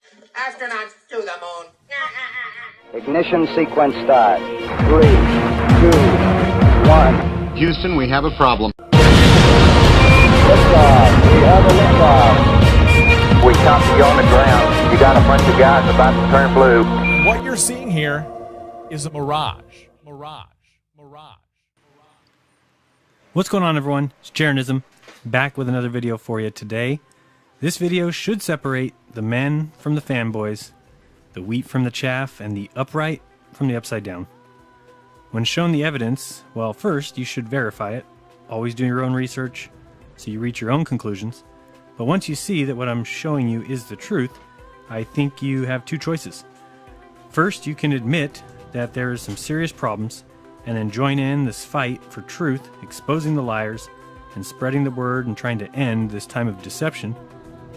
Astronauts to the moon. Ignition sequence start. 3, 2, 1. Houston, we have a problem. Liftoff. We have a liftoff. We copy you on the ground. You got a bunch of guys about to turn blue. What you're seeing here is a mirage. What's going on, everyone? It's Jaronism, back with another video for you today. This video should separate the men from the fanboys, the wheat from the chaff, and the upright from the upside down. When shown the evidence, well, first you should verify it, always do your own research so you reach your own conclusions. But once you see that what I'm showing you is the truth, I think you have two choices. First, you can admit that there are some serious problems and then join in this fight for truth, exposing the liars and spreading the word and trying to end this time of deception.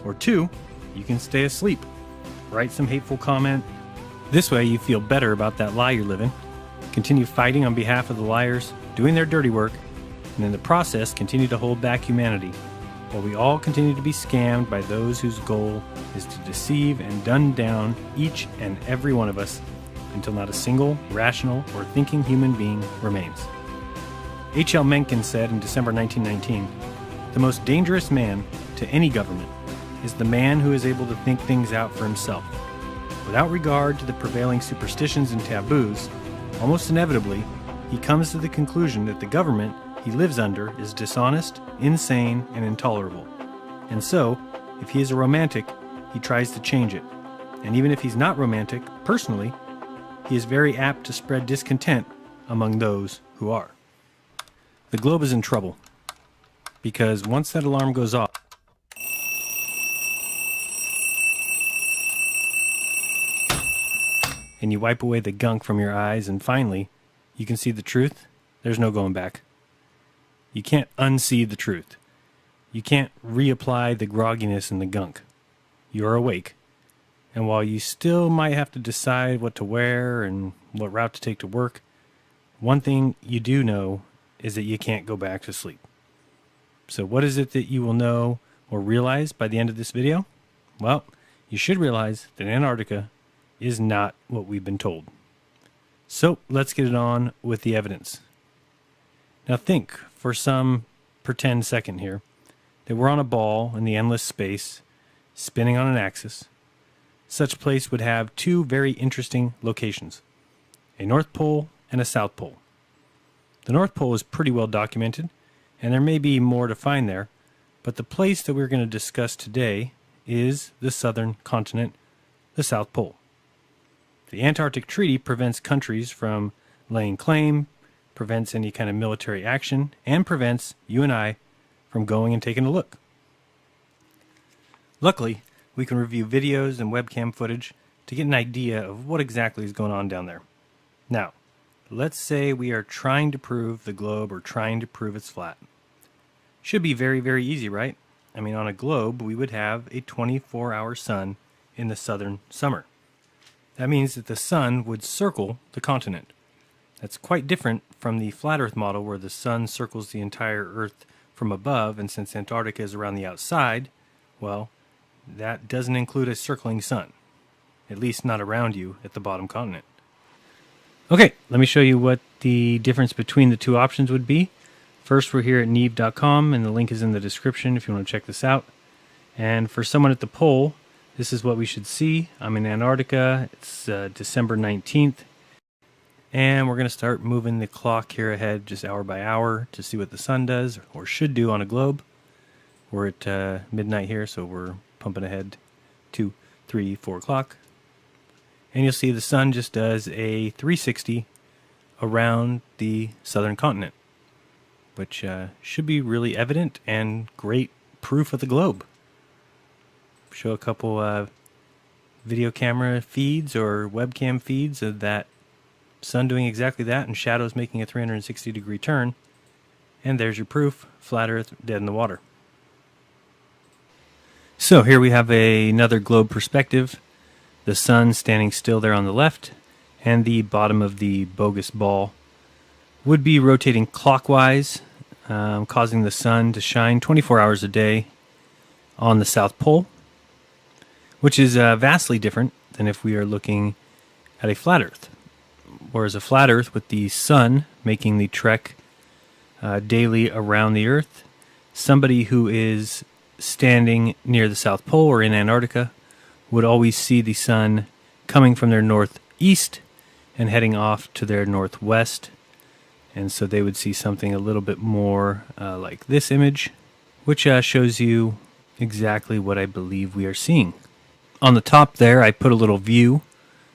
Or two, you can stay asleep, write some hateful comment. This way you feel better about that lie you're living, continue fighting on behalf of the liars, doing their dirty work, and in the process continue to hold back humanity, while we all continue to be scammed by those whose goal is to deceive and dumb down each and every one of us until not a single rational or thinking human being remains. H.L. Mencken said in December 1919, "The most dangerous man to any government is the man who is able to think things out for himself. Without regard to the prevailing superstitions and taboos, almost inevitably, he comes to the conclusion that the government he lives under is dishonest, insane, and intolerable. And so, if he is a romantic, he tries to change it. And even if he's not romantic, personally, he is very apt to spread discontent among those who are." The globe is in trouble, because once that alarm goes off, and you wipe away the gunk from your eyes, and finally, you can see the truth, there's no going back. You can't unsee the truth. You can't reapply the grogginess and the gunk. You're awake. And while you still might have to decide what to wear and what route to take to work, one thing you do know is that you can't go back to sleep. So what is it that you will know or realize by the end of this video? Well, you should realize that Antarctica is not what we've been told. So let's get it on with the evidence. Now think for some pretend second here that we're on a ball in the endless space, spinning on an axis. Such place would have two very interesting locations, a North Pole and a South Pole. The North Pole is pretty well documented, and there may be more to find there, but the place that we're going to discuss today is the southern continent, the South Pole. The Antarctic Treaty prevents countries from laying claim, prevents any kind of military action, and prevents you and I from going and taking a look. Luckily, we can review videos and webcam footage to get an idea of what exactly is going on down there. Now, let's say we are trying to prove the globe or trying to prove it's flat. Should be very, very easy, right? I mean, on a globe, we would have a 24-hour sun in the southern summer. That means that the sun would circle the continent. That's quite different from the flat Earth model where the sun circles the entire Earth from above, and since Antarctica is around the outside, well, that doesn't include a circling sun, at least not around you at the bottom continent. Okay, let me show you what the difference between the two options would be. First, we're here at Neve.com, and the link is in the description if you want to check this out. And for someone at the pole, this is what we should see. I'm in Antarctica. It's December 19th. And we're going to start moving the clock here ahead just hour by hour to see what the sun does, or should do on a globe. We're at midnight here, so we're pumping ahead 2, 3, 4 o'clock. And you'll see the sun just does a 360 around the southern continent, which should be really evident and great proof of the globe. Show a couple video camera feeds or webcam feeds of that sun doing exactly that and shadows making a 360-degree turn. And there's your proof, flat Earth, dead in the water. So here we have another globe perspective. The sun standing still there on the left, and the bottom of the bogus ball would be rotating clockwise, causing the sun to shine 24 hours a day on the South Pole. which is vastly different than if we are looking at a flat Earth. Whereas a flat Earth with the sun making the trek daily around the Earth, somebody who is standing near the South Pole or in Antarctica would always see the sun coming from their northeast and heading off to their northwest. And so they would see something a little bit more like this image, which shows you exactly what I believe we are seeing. On the top there, I put a little view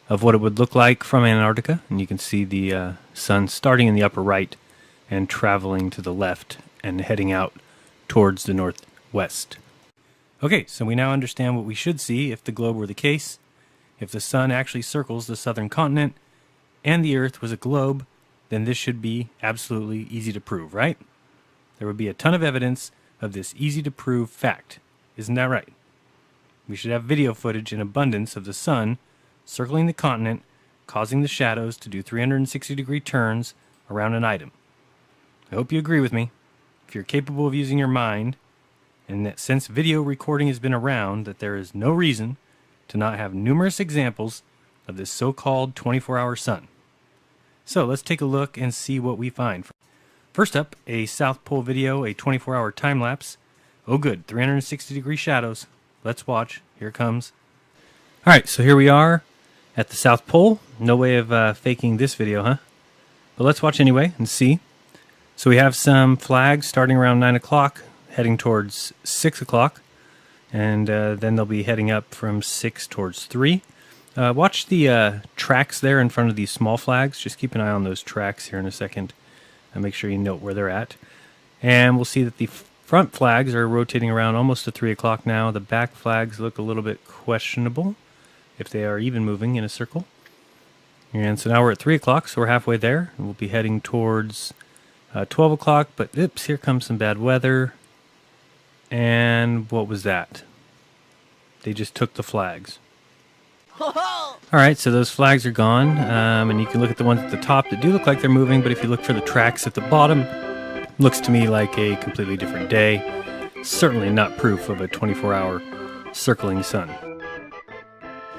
of what it would look like from Antarctica, and you can see the sun starting in the upper right and traveling to the left and heading out towards the northwest. Okay, so we now understand what we should see if the globe were the case. If the sun actually circles the southern continent and the Earth was a globe, then this should be absolutely easy to prove, right? There would be a ton of evidence of this easy to prove fact. Isn't that right? We should have video footage in abundance of the sun circling the continent, causing the shadows to do 360-degree turns around an item. I hope you agree with me. If you're capable of using your mind, and that since video recording has been around, that there is no reason to not have numerous examples of this so-called 24-hour sun. So let's take a look and see what we find. First up, a South Pole video, a 24-hour time-lapse. Oh good, 360-degree shadows. Let's watch. Here it comes. Alright, so here we are at the South Pole. No way of faking this video, huh? But let's watch anyway and see. So we have some flags starting around 9 o'clock, heading towards 6 o'clock, and then they'll be heading up from 6 towards 3. Watch the tracks there in front of these small flags. Just keep an eye on those tracks here in a second and make sure you note where they're at. And we'll see that the front flags are rotating around almost to 3 o'clock now. The back flags look a little bit questionable, if they are even moving in a circle. And so now we're at 3 o'clock, so we're halfway there. We'll be heading towards 12 o'clock, but oops, here comes some bad weather. And what was that? They just took the flags. Alright, so those flags are gone, and you can look at the ones at the top that do look like they're moving, but if you look for the tracks at the bottom, it looks to me like a completely different day. Certainly not proof of a 24-hour circling sun.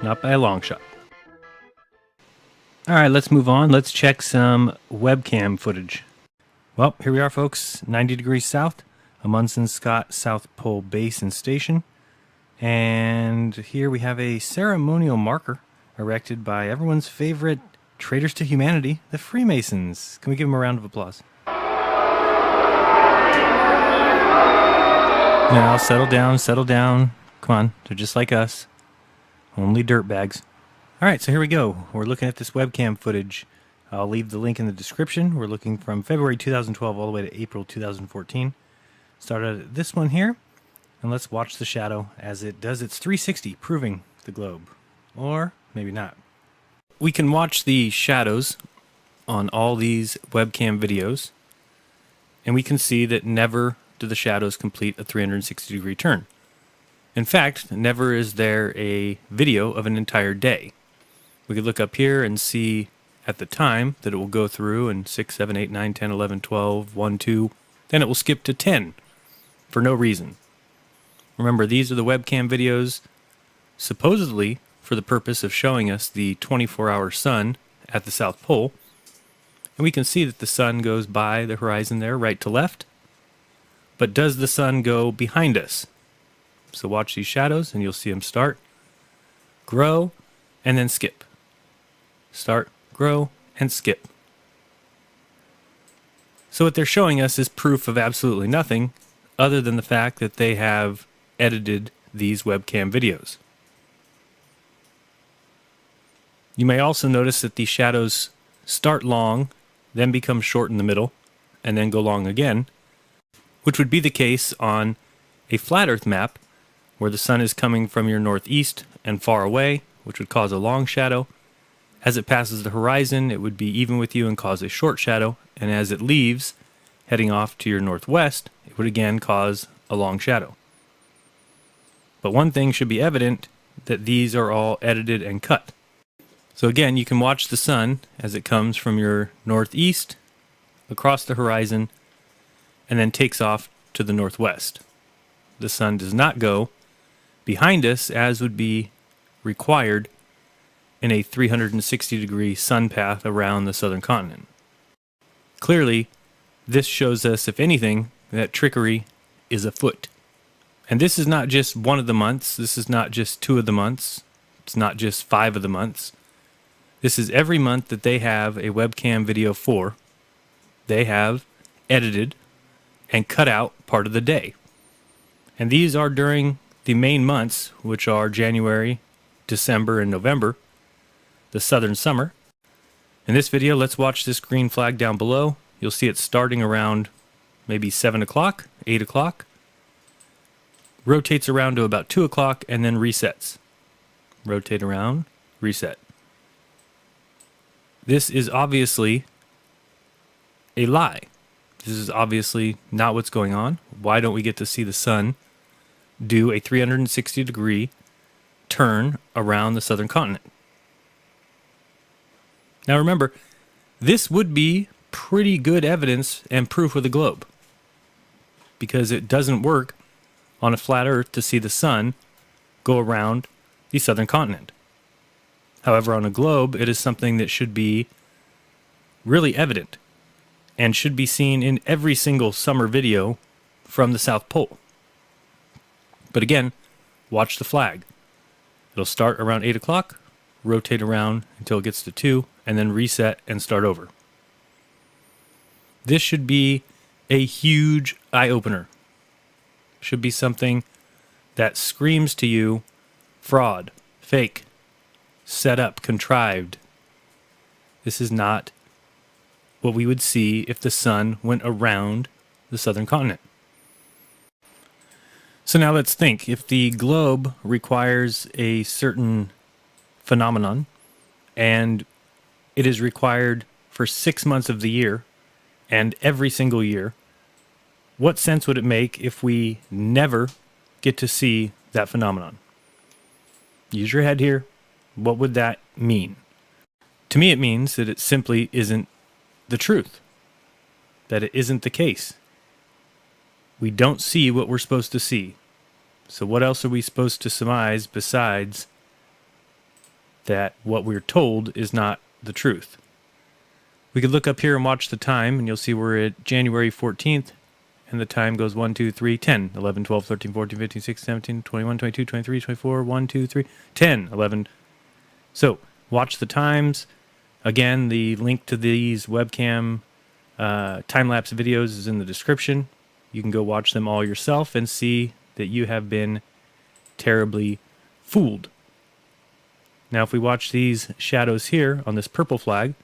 Not by a long shot. Alright, let's move on. Let's check some webcam footage. Well, here we are, folks. 90 degrees south, Amundsen Scott South Pole Base and Station. And here we have a ceremonial marker erected by everyone's favorite traitors to humanity, the Freemasons. Can we give them a round of applause? Now, settle down, settle down. Come on, they're just like us. Only dirtbags. Alright, so here we go. We're looking at this webcam footage. I'll leave the link in the description. We're looking from February 2012 all the way to April 2014. Started at this one here, and let's watch the shadow as it does its 360, proving the globe. Or maybe not. We can watch the shadows on all these webcam videos, and we can see that never do the shadows complete a 360-degree turn. In fact, never is there a video of an entire day. We could look up here and see at the time that it will go through and 6, 7, 8, 9, 10, 11, 12, 1, 2, then it will skip to 10 for no reason. Remember, these are the webcam videos supposedly for the purpose of showing us the 24-hour sun at the South Pole. And we can see that the sun goes by the horizon there, right to left. But does the sun go behind us? So watch these shadows and you'll see them start, grow, and then skip. Start, grow, and skip. So what they're showing us is proof of absolutely nothing other than the fact that they have edited these webcam videos. You may also notice that these shadows start long, then become short in the middle, and then go long again, which would be the case on a flat Earth map where the sun is coming from your northeast and far away, which would cause a long shadow. As it passes the horizon, it would be even with you and cause a short shadow, and as it leaves, heading off to your northwest, it would again cause a long shadow. But one thing should be evident, that these are all edited and cut. So again, you can watch the sun as it comes from your northeast, across the horizon, and then takes off to the northwest. The sun does not go behind us, as would be required in a 360-degree sun path around the southern continent. Clearly, this shows us, if anything, that trickery is afoot. And this is not just one of the months, this is not just 2 of the months, it's not just 5 of the months. This is every month that they have a webcam video for. They have edited and cut out part of the day. And these are during the main months, which are January, December, and November, the southern summer. In this video, let's watch this green flag down below. You'll see it starting around maybe 7 o'clock, 8 o'clock, rotates around to about 2 o'clock, and then resets. Rotate around, reset. This is obviously a lie. This is obviously not what's going on. Why don't we get to see the sun do a 360-degree turn around the southern continent? Now remember, this would be pretty good evidence and proof of the globe, because it doesn't work on a flat Earth to see the sun go around the southern continent. However, on a globe, it is something that should be really evident and should be seen in every single summer video from the South Pole. But again, watch the flag. It'll start around 8 o'clock, rotate around until it gets to 2, and then reset and start over. This should be a huge eye-opener. Should be something that screams to you fraud, fake, set up, contrived. This is not what we would see if the sun went around the southern continent. So now let's think. If the globe requires a certain phenomenon, and it is required for 6 months of the year, and every single year, what sense would it make if we never get to see that phenomenon? Use your head here. What would that mean? To me, it means that it simply isn't the truth, that it isn't the case. We don't see what we're supposed to see. So what else are we supposed to surmise besides that what we're told is not the truth? We could look up here and watch the time, and you'll see we're at January 14th, and the time goes 1, 2, 3, 10, 11, 12, 13, 14, 15, 16, 17, 21, 22, 23, 24, 1, 2, 3, 10, 11. So watch the times. Again, the link to these webcam time-lapse videos is in the description. You can go watch them all yourself and see that you have been terribly fooled. Now, if we watch these shadows here on this purple flag,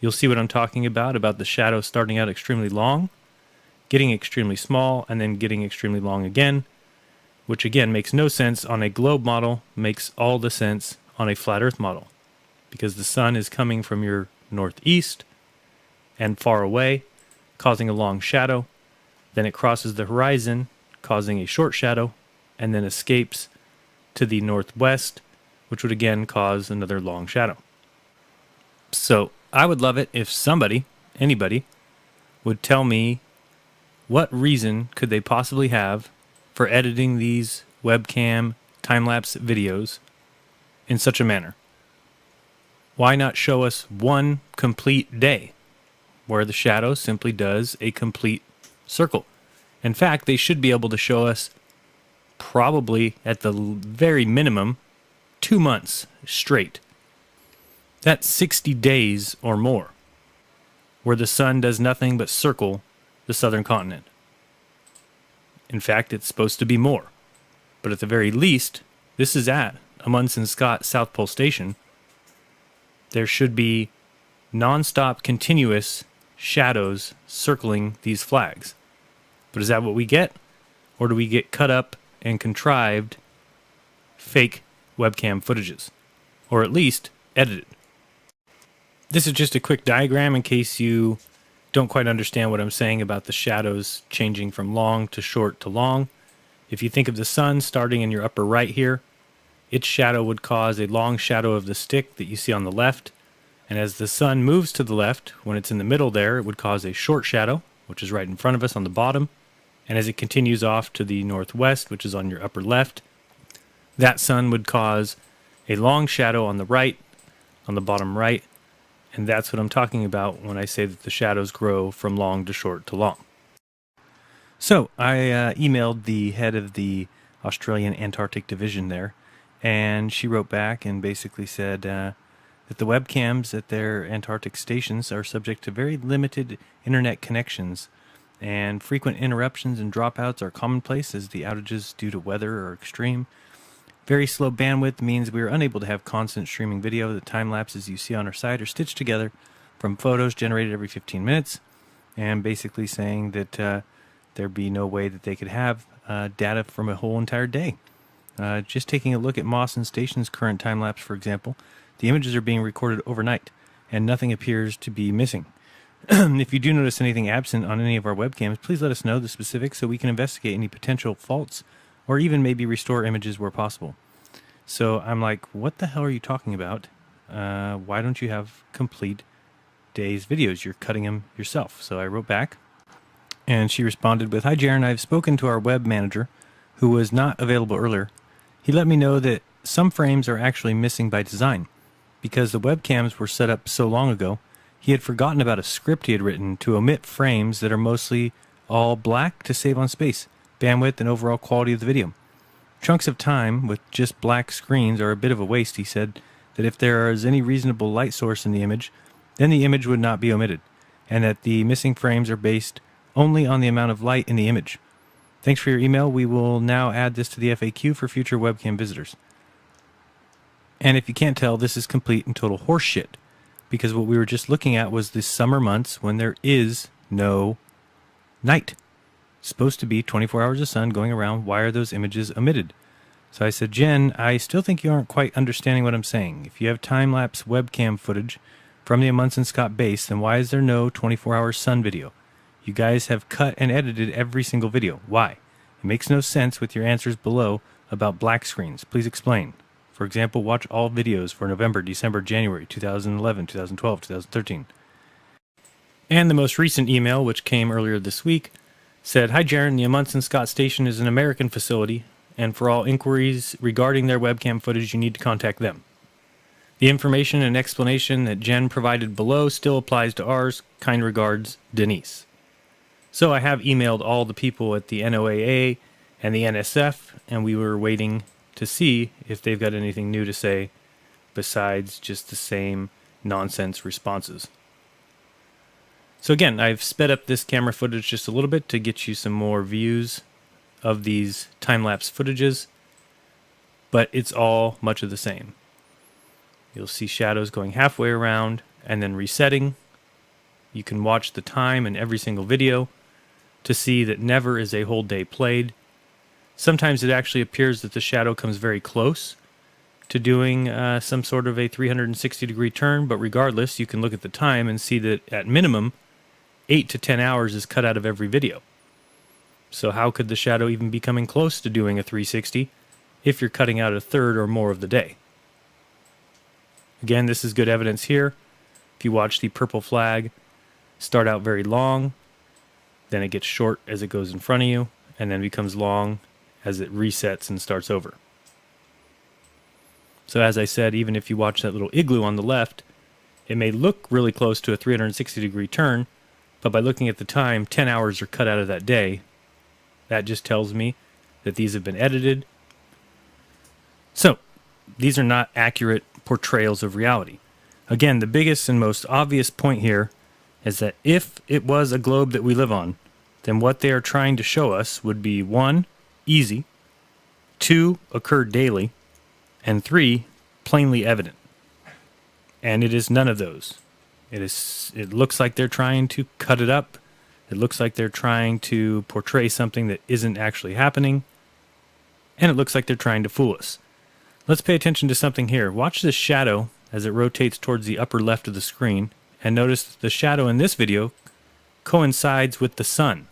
you'll see what I'm talking about the shadow starting out extremely long, getting extremely small, and then getting extremely long again, which again makes no sense on a globe model, makes all the sense on a flat Earth model, because the sun is coming from your northeast and far away, causing a long shadow. Then it crosses the horizon, causing a short shadow, and then escapes to the northwest, which would again cause another long shadow. So I would love it if somebody, anybody, would tell me what reason could they possibly have for editing these webcam time-lapse videos in such a manner. Why not show us one complete day where the shadow simply does a complete circle? In fact, they should be able to show us probably at the very minimum 2 months straight. That's 60 days or more where the sun does nothing but circle the southern continent. In fact, it's supposed to be more. But at the very least, this is at Amundsen Scott South Pole Station. There should be non-stop continuous shadows circling these flags. But is that what we get? Or do we get cut up and contrived fake webcam footages? Or at least edited? This is just a quick diagram in case you don't quite understand what I'm saying about the shadows changing from long to short to long. If you think of the sun starting in your upper right here, its shadow would cause a long shadow of the stick that you see on the left. And as the sun moves to the left, when it's in the middle there, it would cause a short shadow, which is right in front of us on the bottom. And as it continues off to the northwest, which is on your upper left, that sun would cause a long shadow on the right, on the bottom right, and that's what I'm talking about when I say that the shadows grow from long to short to long. So I emailed the head of the Australian Antarctic Division there, and she wrote back and basically said that the webcams at their Antarctic stations are subject to very limited internet connections, and frequent interruptions and dropouts are commonplace as the outages due to weather are extreme. Very slow bandwidth means we are unable to have constant streaming video. The time lapses you see on our site are stitched together from photos generated every 15 minutes, and basically saying that there'd be no way that they could have data from a whole entire day. Just taking a look at Mawson Station's current time lapse, for example, the images are being recorded overnight, and nothing appears to be missing. If you do notice anything absent on any of our webcams, please let us know the specifics so we can investigate any potential faults or even maybe restore images where possible. So I'm like, what the hell are you talking about? Why don't you have complete day's videos? You're cutting them yourself. So I wrote back, and she responded with, "Hi Jaren, I've spoken to our web manager, who was not available earlier. He let me know that some frames are actually missing by design. Because the webcams were set up so long ago, he had forgotten about a script he had written to omit frames that are mostly all black to save on space, bandwidth, and overall quality of the video. Chunks of time with just black screens are a bit of a waste," he said, "that if there is any reasonable light source in the image, then the image would not be omitted, and that the missing frames are based only on the amount of light in the image. Thanks for your email. We will now add this to the FAQ for future webcam visitors." And if you can't tell, this is complete and total horseshit, because what we were just looking at was the summer months when there is no night. It's supposed to be 24 hours of sun going around. Why are those images omitted? So I said, "Jen, I still think you aren't quite understanding what I'm saying. If you have time-lapse webcam footage from the Amundsen Scott base, then why is there no 24-hour sun video? You guys have cut and edited every single video. Why? It makes no sense with your answers below about black screens. Please explain. For example, watch all videos for November, December, January, 2011, 2012, 2013. And the most recent email, which came earlier this week, said, "Hi Jaren, the Amundsen Scott Station is an American facility, and for all inquiries regarding their webcam footage, you need to contact them. The information and explanation that Jen provided below still applies to ours. Kind regards, Denise." So I have emailed all the people at the NOAA and the NSF, and we were waiting to see if they've got anything new to say besides just the same nonsense responses. So again, I've sped up this camera footage just a little bit to get you some more views of these time-lapse footages, but it's all much of the same. You'll see shadows going halfway around and then resetting. You can watch the time in every single video to see that never is a whole day played. Sometimes it actually appears that the shadow comes very close to doing some sort of a 360-degree turn, but regardless, you can look at the time and see that at minimum, 8 to 10 hours is cut out of every video. So how could the shadow even be coming close to doing a 360 if you're cutting out a third or more of the day? Again, this is good evidence here. If you watch the purple flag start out very long, then it gets short as it goes in front of you, and then becomes long as it resets and starts over. So as I said, even if you watch that little igloo on the left, it may look really close to a 360-degree turn, but by looking at the time, 10 hours are cut out of that day. That just tells me that these have been edited. So, these are not accurate portrayals of reality. Again, the biggest and most obvious point here is that if it was a globe that we live on, then what they are trying to show us would be 1, easy, 2, occur daily, and 3, plainly evident. And it is none of those. It looks like they're trying to cut it up. It looks like they're trying to portray something that isn't actually happening. And it looks like they're trying to fool us. Let's pay attention to something here. Watch this shadow as it rotates towards the upper left of the screen, and notice that the shadow in this video coincides with the sun,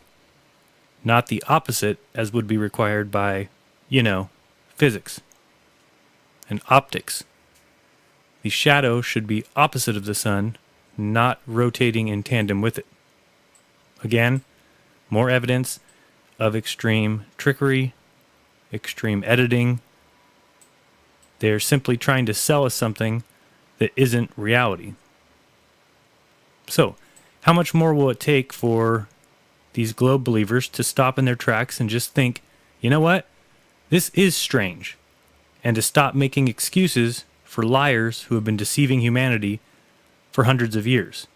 not the opposite as would be required by, physics and optics. The shadow should be opposite of the sun, not rotating in tandem with it. Again, more evidence of extreme trickery, extreme editing. They're simply trying to sell us something that isn't reality. So, how much more will it take for these globe believers to stop in their tracks and just think, you know what? This is strange. And to stop making excuses for liars who have been deceiving humanity for hundreds of years.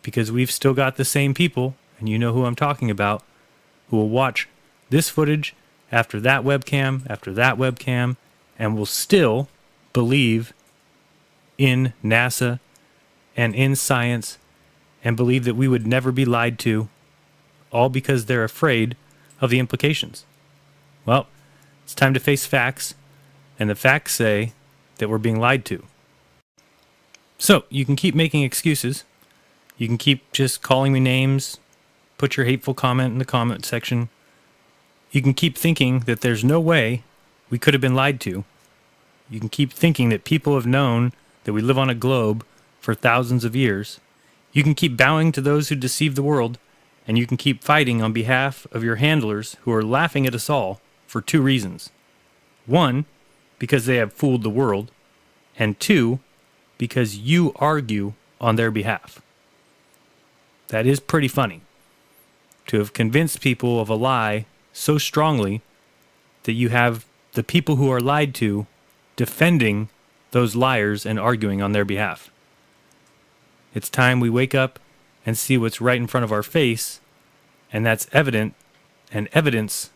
Because we've still got the same people, and you know who I'm talking about, who will watch this footage after that webcam, and will still believe in NASA and in science and believe that we would never be lied to, all because they're afraid of the implications. Well, it's time to face facts, and the facts say that we're being lied to. So, you can keep making excuses. You can keep just calling me names, put your hateful comment in the comment section. You can keep thinking that there's no way we could have been lied to. You can keep thinking that people have known that we live on a globe for thousands of years. You can keep bowing to those who deceive the world, and you can keep fighting on behalf of your handlers who are laughing at us all for two reasons. One, because they have fooled the world, and two, because you argue on their behalf. That is pretty funny, to have convinced people of a lie so strongly that you have the people who are lied to defending those liars and arguing on their behalf. It's time we wake up and see what's right in front of our face, and that's evident and evidence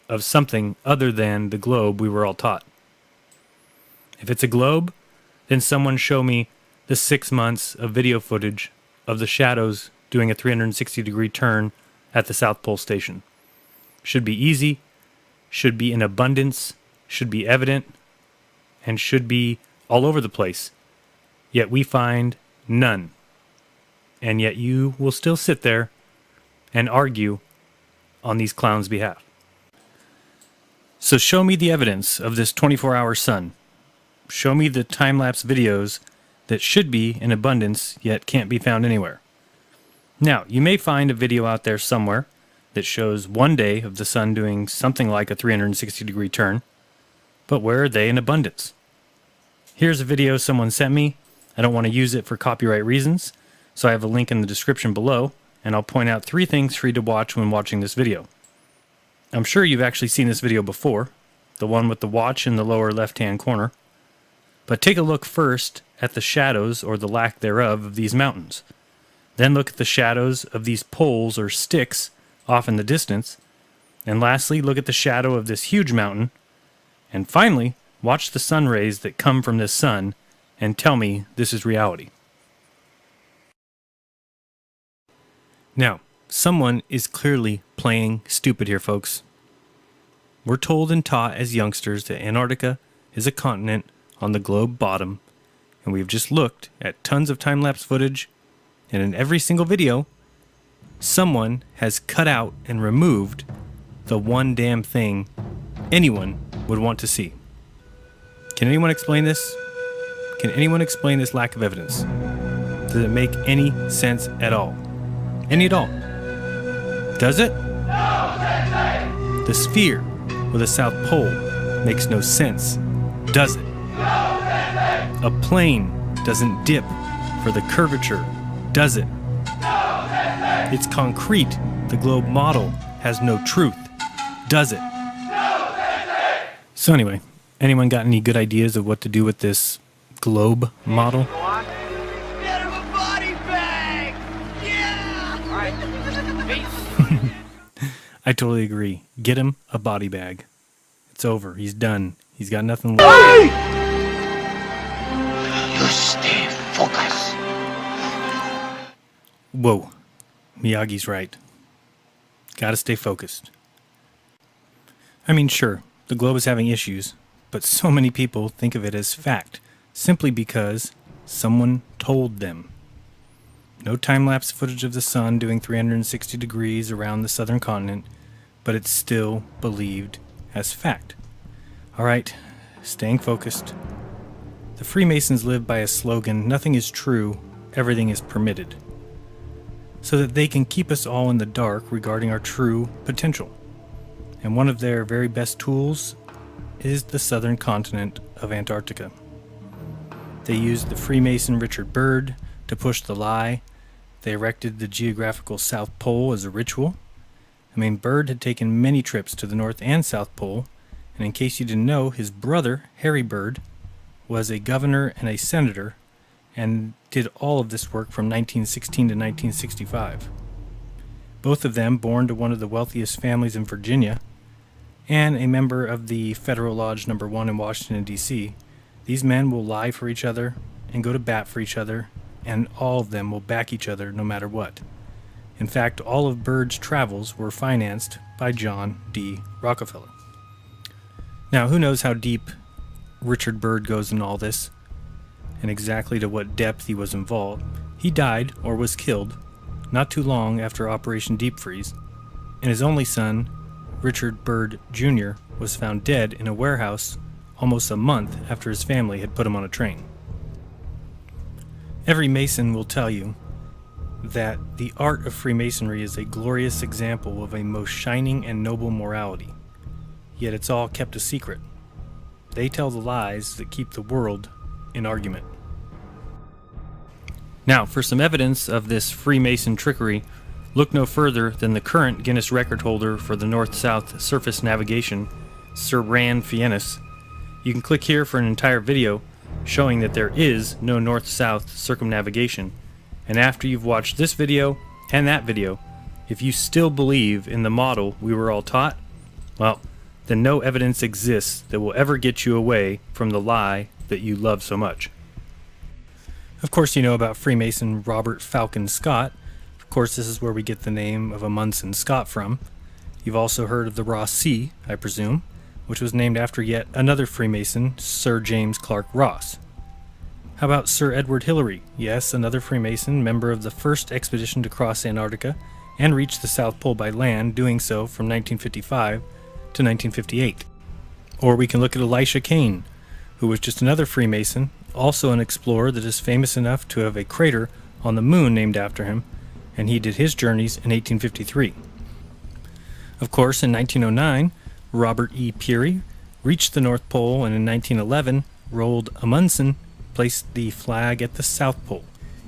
of something other than the globe we were all taught. If it's a globe, then someone show me the 6 months of video footage of the shadows doing a 360-degree turn at the South Pole Station. Should be easy, should be in abundance, should be evident, and should be all over the place. Yet we find none. And yet you will still sit there and argue on these clowns' behalf. So show me the evidence of this 24-hour sun. Show me the time-lapse videos that should be in abundance yet can't be found anywhere. Now, you may find a video out there somewhere that shows one day of the sun doing something like a 360-degree turn, but where are they in abundance? Here's a video someone sent me. I don't want to use it for copyright reasons, so I have a link in the description below, and I'll point out 3 things for you to watch when watching this video. I'm sure you've actually seen this video before, the one with the watch in the lower left-hand corner. But take a look first at the shadows, or the lack thereof, of these mountains. Then look at the shadows of these poles or sticks off in the distance. And lastly, look at the shadow of this huge mountain. And finally, watch the sun rays that come from this sun and tell me this is reality. Now, someone is clearly playing stupid here, folks. We're told and taught as youngsters that Antarctica is a continent on the globe bottom, and we've just looked at tons of time-lapse footage, and in every single video, someone has cut out and removed the one damn thing anyone would want to see. Can anyone explain this? Can anyone explain this lack of evidence? Does it make any sense at all? Any at all? Does it? No, the sphere with a South Pole makes no sense, does it? No, a plane doesn't dip for the curvature, does it? No, it's concrete. The globe model has no truth, does it? No, so anyway, anyone got any good ideas of what to do with this globe model? Get him a body bag! Yeah! All right. I totally agree. Get him a body bag. It's over. He's done. He's got nothing left. You stay focused. Whoa. Miyagi's right. Gotta stay focused. I mean, sure, the globe is having issues, but so many people think of it as fact, simply because someone told them. No time-lapse footage of the sun doing 360 degrees around the southern continent, but it's still believed as fact. Alright, staying focused. The Freemasons live by a slogan, nothing is true, everything is permitted, so that they can keep us all in the dark regarding our true potential. And one of their very best tools is the southern continent of Antarctica. They used the Freemason Richard Byrd to push the lie. They erected the geographical South Pole as a ritual. Byrd had taken many trips to the North and South Pole, and in case you didn't know, his brother, Harry Byrd, was a governor and a senator, and did all of this work from 1916 to 1965. Both of them born to one of the wealthiest families in Virginia, and a member of the Federal Lodge No. 1 in Washington, D.C. These men will lie for each other and go to bat for each other, and all of them will back each other no matter what. In fact, all of Byrd's travels were financed by John D. Rockefeller. Now, who knows how deep Richard Byrd goes in all this, and exactly to what depth he was involved. He died, or was killed, not too long after Operation Deep Freeze, and his only son, Richard Byrd Jr., was found dead in a warehouse almost a month after his family had put him on a train. Every Mason will tell you that the art of Freemasonry is a glorious example of a most shining and noble morality, yet it's all kept a secret. They tell the lies that keep the world in argument. Now, for some evidence of this Freemason trickery, look no further than the current Guinness record holder for the North-South surface navigation, Sir Rand Fiennes. You can click here for an entire video showing that there is no north-south circumnavigation. And after you've watched this video and that video, if you still believe in the model we were all taught, well, then no evidence exists that will ever get you away from the lie that you love so much. Of course, you know about Freemason Robert Falcon Scott. Of course, this is where we get the name of Amundsen Scott from. You've also heard of the Ross Sea, I presume, which was named after yet another Freemason, Sir James Clark Ross. How about Sir Edward Hillary? Yes, another Freemason, member of the first expedition to cross Antarctica and reach the South Pole by land, doing so from 1955 to 1958. Or we can look at Elisha Kane, who was just another Freemason, also an explorer that is famous enough to have a crater on the moon named after him, and he did his journeys in 1853. Of course, in 1909, Robert E. Peary reached the North Pole, and in 1911, Roald Amundsen placed the flag at the South Pole.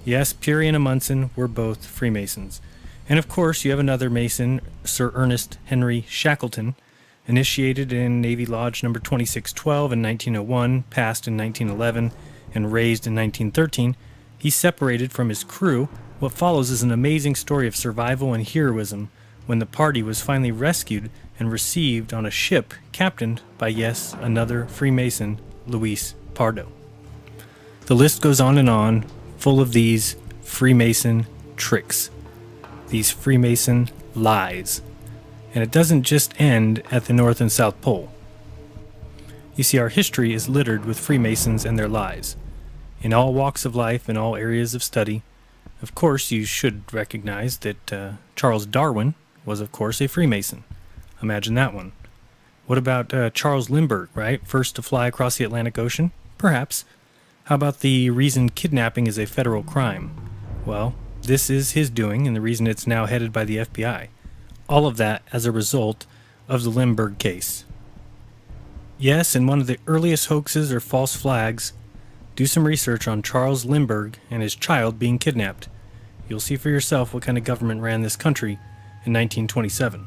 Yes, Peary and Amundsen were both Freemasons. And of course, you have another Mason, Sir Ernest Henry Shackleton, initiated in Navy Lodge number 2612 in 1901, passed in 1911, and raised in 1913. He separated from his crew. What follows is an amazing story of survival and heroism when the party was finally rescued and received on a ship captained by, yes, another Freemason, Luis Pardo. The list goes on, full of these Freemason tricks, these Freemason lies. And it doesn't just end at the North and South Pole. You see, our history is littered with Freemasons and their lies. In all walks of life, in all areas of study. Of course, you should recognize that Charles Darwin was, of course, a Freemason. Imagine that one. What about Charles Lindbergh, right? First to fly across the Atlantic Ocean? Perhaps. How about the reason kidnapping is a federal crime? Well, this is his doing, and the reason it's now headed by the FBI. All of that as a result of the Lindbergh case. Yes, in one of the earliest hoaxes or false flags, do some research on Charles Lindbergh and his child being kidnapped. You'll see for yourself what kind of government ran this country in 1927.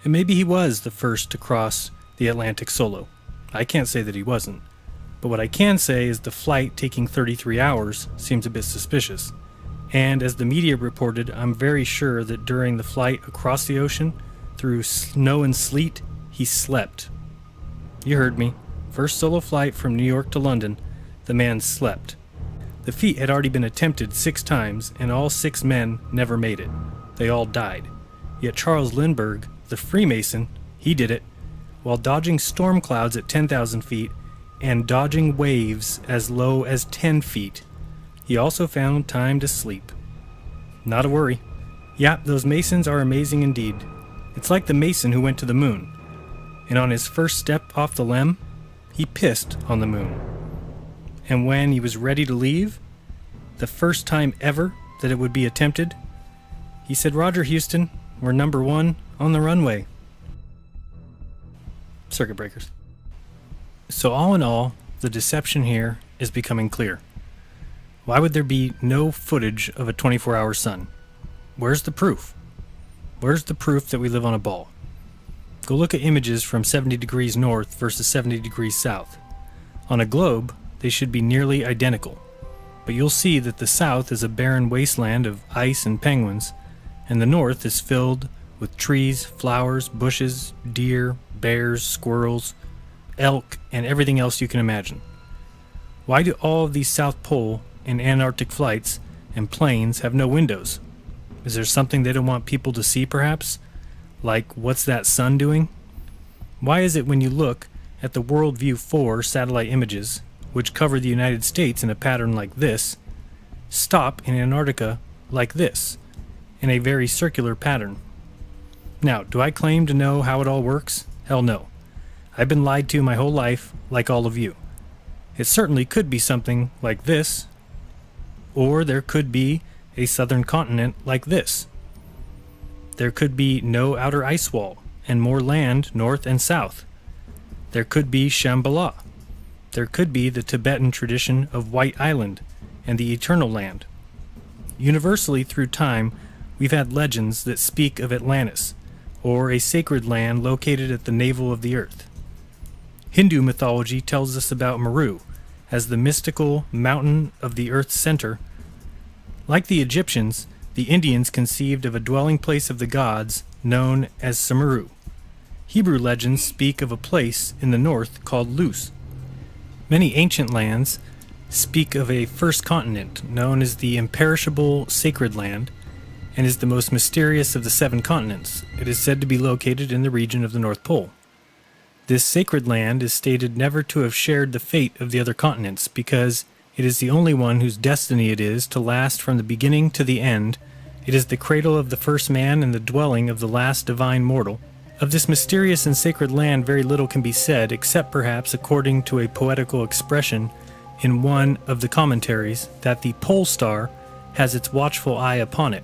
And maybe he was the first to cross the Atlantic solo. I can't say that he wasn't. But what I can say is the flight taking 33 hours seems a bit suspicious. And as the media reported, I'm very sure that during the flight across the ocean, through snow and sleet, he slept. You heard me. First solo flight from New York to London, the man slept. The feat had already been attempted 6 times, and all 6 men never made it. They all died. Yet Charles Lindbergh, the Freemason, he did it, while dodging storm clouds at 10,000 feet and dodging waves as low as 10 feet. He also found time to sleep. Not a worry. Yeah, those Masons are amazing indeed. It's like the Mason who went to the moon. And on his first step off the LEM, he pissed on the moon. And when he was ready to leave, the first time ever that it would be attempted, he said, "Roger, Houston, we're number 1 on the runway." Circuit breakers. So all in all, the deception here is becoming clear. Why would there be no footage of a 24-hour sun? Where's the proof? Where's the proof that we live on a ball? Go look at images from 70 degrees north versus 70 degrees south. On a globe, they should be nearly identical, but you'll see that the south is a barren wasteland of ice and penguins, and the north is filled with trees, flowers, bushes, deer, bears, squirrels, elk, and everything else you can imagine. Why do all of these South Pole and Antarctic flights and planes have no windows? Is there something they don't want people to see, perhaps? Like, what's that sun doing? Why is it when you look at the WorldView 4 satellite images, which cover the United States in a pattern like this, stop in Antarctica like this, in a very circular pattern? Now, do I claim to know how it all works? Hell no. I've been lied to my whole life, like all of you. It certainly could be something like this, or there could be a southern continent like this. There could be no outer ice wall, and more land north and south. There could be Shambhala. There could be the Tibetan tradition of White Island and the Eternal Land. Universally through time, we've had legends that speak of Atlantis, or a sacred land located at the navel of the earth. Hindu mythology tells us about Meru as the mystical mountain of the earth's center. Like the Egyptians, the Indians conceived of a dwelling place of the gods known as Sumeru. Hebrew legends speak of a place in the north called Luz. Many ancient lands speak of a first continent known as the imperishable sacred land, and is the most mysterious of the 7 continents. It is said to be located in the region of the North Pole. This sacred land is stated never to have shared the fate of the other continents because it is the only one whose destiny it is to last from the beginning to the end. It is the cradle of the first man and the dwelling of the last divine mortal. Of this mysterious and sacred land very little can be said, except perhaps according to a poetical expression in one of the commentaries that the pole star has its watchful eye upon it.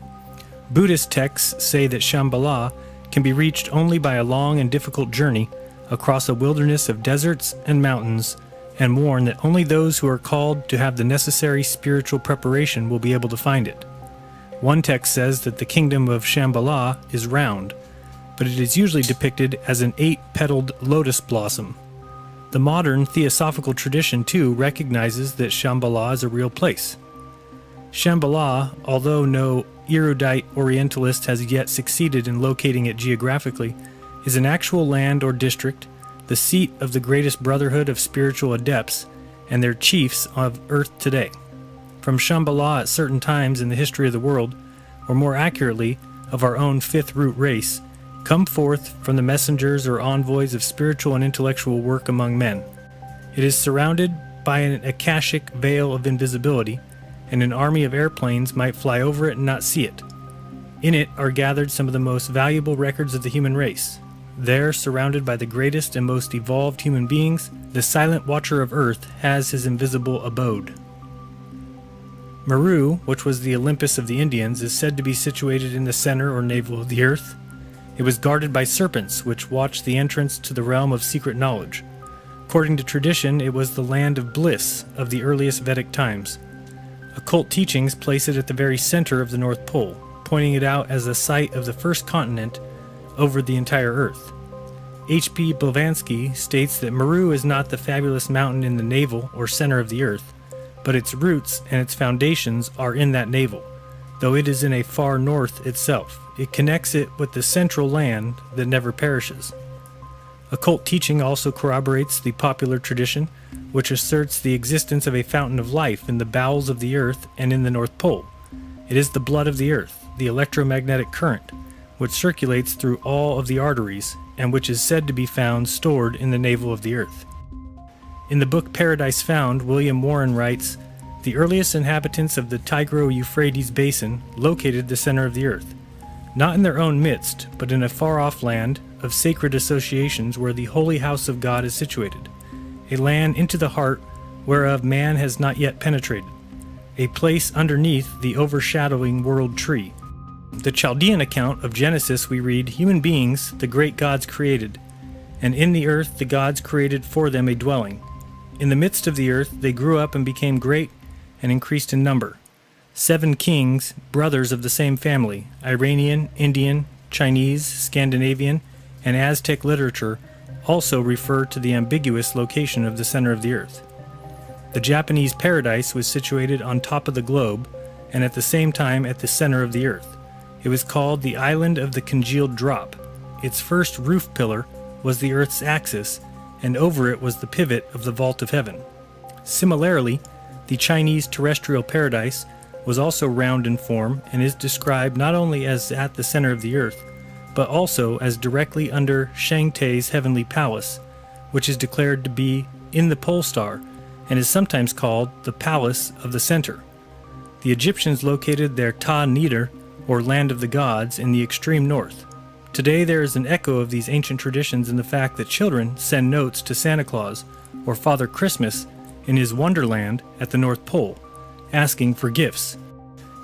Buddhist texts say that Shambhala can be reached only by a long and difficult journey across a wilderness of deserts and mountains, and warn that only those who are called to have the necessary spiritual preparation will be able to find it. One text says that the kingdom of Shambhala is round, but it is usually depicted as an 8-petaled lotus blossom. The modern theosophical tradition, too, recognizes that Shambhala is a real place. Shambhala, although no erudite Orientalist has yet succeeded in locating it geographically, is an actual land or district, the seat of the greatest brotherhood of spiritual adepts and their chiefs of earth today. From Shambhala at certain times in the history of the world, or more accurately, of our own fifth root race, come forth from the messengers or envoys of spiritual and intellectual work among men. It is surrounded by an akashic veil of invisibility, and an army of airplanes might fly over it and not see it. In it are gathered some of the most valuable records of the human race. There, surrounded by the greatest and most evolved human beings, the silent watcher of Earth has his invisible abode. Meru, which was the Olympus of the Indians, is said to be situated in the center or navel of the Earth. It was guarded by serpents, which watched the entrance to the realm of secret knowledge. According to tradition, it was the land of bliss of the earliest Vedic times. Occult teachings place it at the very center of the North Pole, pointing it out as the site of the first continent over the entire Earth. H.P. Blavatsky states that Meru is not the fabulous mountain in the navel or center of the Earth, but its roots and its foundations are in that navel, though it is in a far north itself. It connects it with the central land that never perishes. Occult teaching also corroborates the popular tradition, which asserts the existence of a fountain of life in the bowels of the Earth and in the North Pole. It is the blood of the Earth, the electromagnetic current, which circulates through all of the arteries, and which is said to be found stored in the navel of the Earth. In the book Paradise Found, William Warren writes, "The earliest inhabitants of the Tigro-Euphrates basin located the center of the Earth, not in their own midst, but in a far-off land of sacred associations where the holy house of God is situated, a land into the heart whereof man has not yet penetrated, a place underneath the overshadowing world tree." The Chaldean account of Genesis we read, "Human beings the great gods created, and in the earth the gods created for them a dwelling. In the midst of the earth they grew up and became great and increased in number. 7 kings, brothers of the same family, Iranian, Indian, Chinese, Scandinavian, and Aztec literature also refer to the ambiguous location of the center of the earth. The Japanese paradise was situated on top of the globe and at the same time at the center of the earth. It was called the Island of the Congealed Drop. Its first roof pillar was the earth's axis, and over it was the pivot of the vault of heaven. Similarly, the Chinese terrestrial paradise was also round in form and is described not only as at the center of the earth, but also as directly under Shangtai's heavenly palace, which is declared to be in the pole star and is sometimes called the Palace of the Center. The Egyptians located their Ta Neder, or Land of the Gods, in the extreme north. Today there is an echo of these ancient traditions in the fact that children send notes to Santa Claus or Father Christmas in his Wonderland at the North Pole, asking for gifts.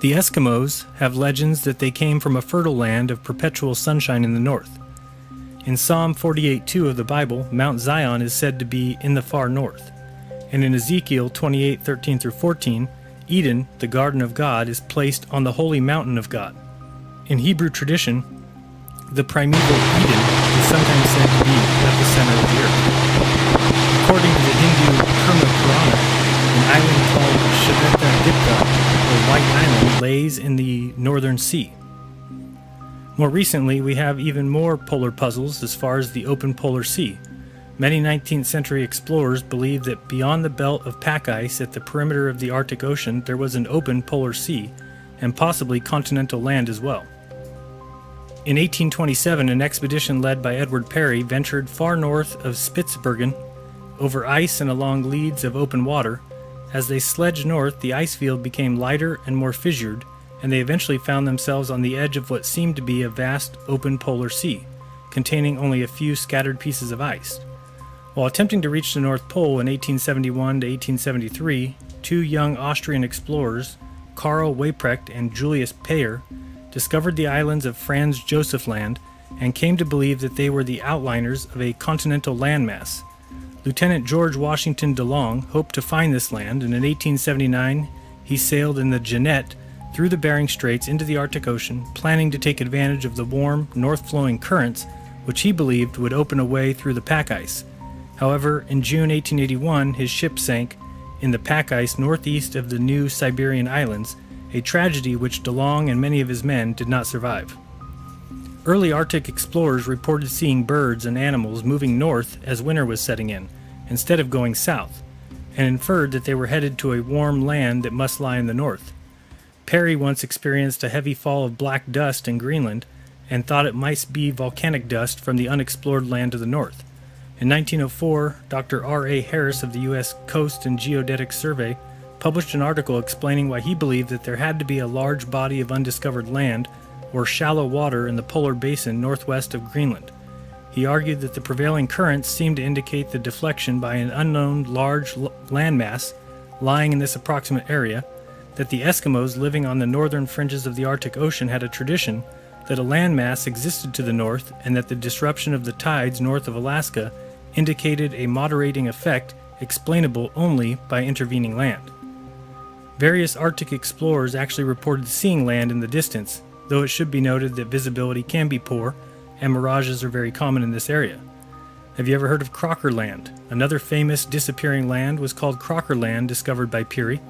The Eskimos have legends that they came from a fertile land of perpetual sunshine in the north. In Psalm 48:2 of the Bible, Mount Zion is said to be in the far north. And in Ezekiel 28:13-14, Eden, the garden of God, is placed on the holy mountain of God. In Hebrew tradition, the primeval Eden is sometimes said to be at the center of the earth. According to the Hindu Karma Purana, an island called Shvetadipta, or White Island, lays in the northern sea. More recently, we have even more polar puzzles as far as the open polar sea. Many 19th century explorers believed that beyond the belt of pack ice at the perimeter of the Arctic Ocean there was an open polar sea, and possibly continental land as well. In 1827, an expedition led by Edward Parry ventured far north of Spitsbergen, over ice and along leads of open water. As they sledged north, the ice field became lighter and more fissured, and they eventually found themselves on the edge of what seemed to be a vast open polar sea, containing only a few scattered pieces of ice. While attempting to reach the North Pole in 1871 to 1873, 2 young Austrian explorers, Karl Weyprecht and Julius Payer, discovered the islands of Franz Josef Land and came to believe that they were the outliners of a continental landmass. Lieutenant George Washington DeLong hoped to find this land, and in 1879 he sailed in the Jeannette through the Bering Straits into the Arctic Ocean, planning to take advantage of the warm, north-flowing currents, which he believed would open a way through the pack ice. However, in June 1881, his ship sank in the pack ice northeast of the New Siberian Islands, a tragedy which DeLong and many of his men did not survive. Early Arctic explorers reported seeing birds and animals moving north as winter was setting in, instead of going south, and inferred that they were headed to a warm land that must lie in the north. Parry once experienced a heavy fall of black dust in Greenland and thought it might be volcanic dust from the unexplored land to the north. In 1904, Dr. R.A. Harris of the U.S. Coast and Geodetic Survey published an article explaining why he believed that there had to be a large body of undiscovered land or shallow water in the polar basin northwest of Greenland. He argued that the prevailing currents seemed to indicate the deflection by an unknown large landmass lying in this approximate area, that the Eskimos living on the northern fringes of the Arctic Ocean had a tradition that a landmass existed to the north, and that the disruption of the tides north of Alaska indicated a moderating effect explainable only by intervening land. Various Arctic explorers actually reported seeing land in the distance, though it should be noted that visibility can be poor and mirages are very common in this area. Have you ever heard of Crocker Land? Another famous disappearing land was called Crocker Land, discovered by Peary.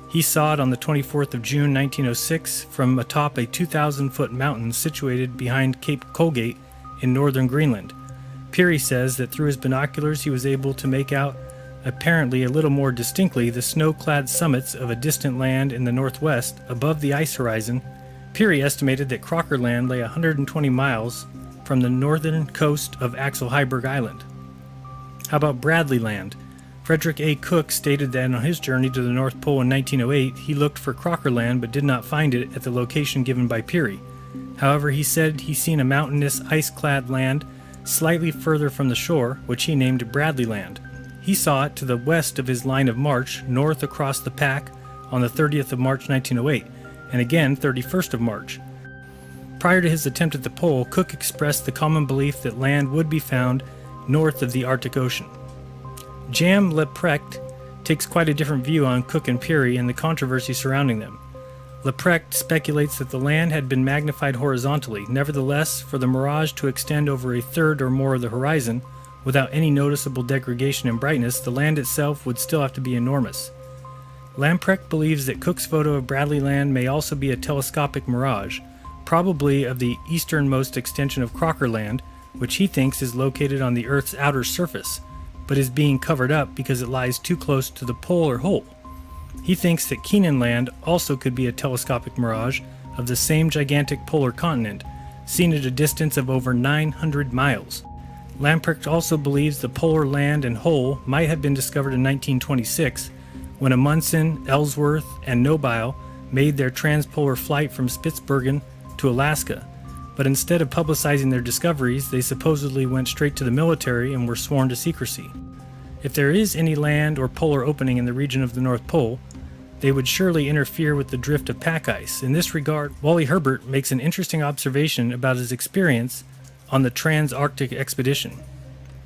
He saw it on the 24th of June 1906 from atop a 2,000-foot mountain situated behind Cape Colgate in northern Greenland. Peary says that through his binoculars he was able to make out, apparently a little more distinctly, the snow-clad summits of a distant land in the northwest above the ice horizon. Peary estimated that Crocker Land lay 120 miles from the northern coast of Axel Heiberg Island. How about Bradley Land? Frederick A. Cook stated that on his journey to the North Pole in 1908, he looked for Crocker Land but did not find it at the location given by Peary. However, he said he seen a mountainous, ice-clad land slightly further from the shore, which he named Bradley Land. He saw it to the west of his line of march, north across the pack, on the 30th of March 1908, and again 31st of March. Prior to his attempt at the pole, Cook expressed the common belief that land would be found north of the Arctic Ocean. Jan Leprecht takes quite a different view on Cook and Peary and the controversy surrounding them. Leprecht speculates that the land had been magnified horizontally. Nevertheless, for the mirage to extend over a third or more of the horizon, without any noticeable degradation in brightness, the land itself would still have to be enormous. Lamprecht believes that Cook's photo of Bradley Land may also be a telescopic mirage, probably of the easternmost extension of Crocker Land, which he thinks is located on the Earth's outer surface, but is being covered up because it lies too close to the polar hole. He thinks that Keenan Land also could be a telescopic mirage of the same gigantic polar continent, seen at a distance of over 900 miles. Lamprecht also believes the polar land and hole might have been discovered in 1926, when Amundsen, Ellsworth, and Nobile made their transpolar flight from Spitsbergen to Alaska, but instead of publicizing their discoveries, they supposedly went straight to the military and were sworn to secrecy. If there is any land or polar opening in the region of the North Pole, they would surely interfere with the drift of pack ice. In this regard, Wally Herbert makes an interesting observation about his experience on the Trans-Arctic expedition.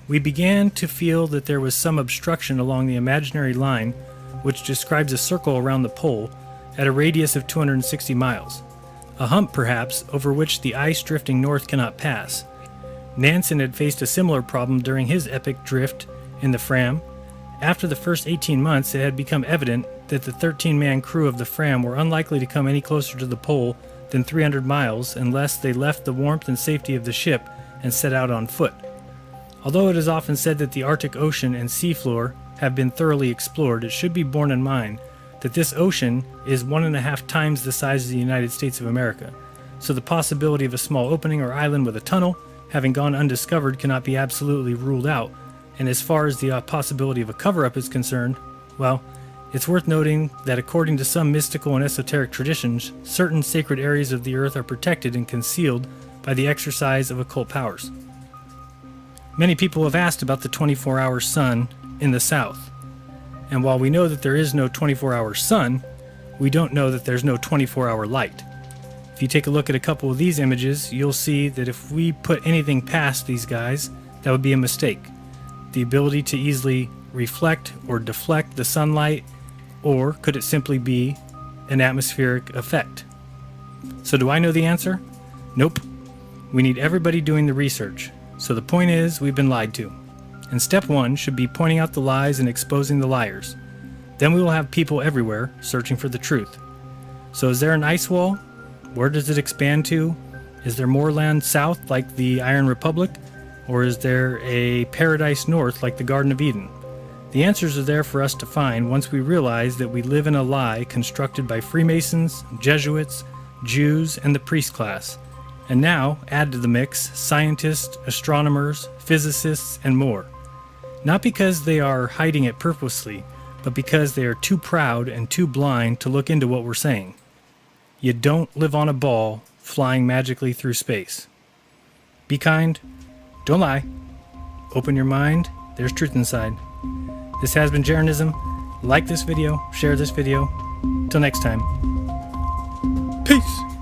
We began to feel that there was some obstruction along the imaginary line, which describes a circle around the pole at a radius of 260 miles. A hump, perhaps, over which the ice drifting north cannot pass. Nansen had faced a similar problem during his epic drift in the Fram. After the first 18 months, it had become evident that the 13-man crew of the Fram were unlikely to come any closer to the pole than 300 miles unless they left the warmth and safety of the ship and set out on foot. Although it is often said that the Arctic Ocean and seafloor have been thoroughly explored, it should be borne in mind that this ocean is 1.5 times the size of the United States of America, so the possibility of a small opening or island with a tunnel having gone undiscovered cannot be absolutely ruled out. And as far as the possibility of a cover-up is concerned, well, it's worth noting that according to some mystical and esoteric traditions, certain sacred areas of the earth are protected and concealed by the exercise of occult powers. Many people have asked about the 24-hour sun in the south. And while we know that there is no 24-hour sun, we don't know that there's no 24-hour light. If you take a look at a couple of these images, you'll see that if we put anything past these guys, that would be a mistake. The ability to easily reflect or deflect the sunlight, or could it simply be an atmospheric effect? So do I know the answer? Nope. We need everybody doing the research. So the point is, we've been lied to. And step one should be pointing out the lies and exposing the liars. Then we will have people everywhere searching for the truth. So is there an ice wall? Where does it expand to? Is there more land south like the Iron Republic? Or is there a paradise north like the Garden of Eden? The answers are there for us to find once we realize that we live in a lie constructed by Freemasons, Jesuits, Jews, and the priest class. And now, add to the mix scientists, astronomers, physicists, and more. Not because they are hiding it purposely, but because they are too proud and too blind to look into what we're saying. You don't live on a ball flying magically through space. Be kind. Don't lie. Open your mind. There's truth inside. This has been Jeranism. Like this video. Share this video. Till next time. Peace.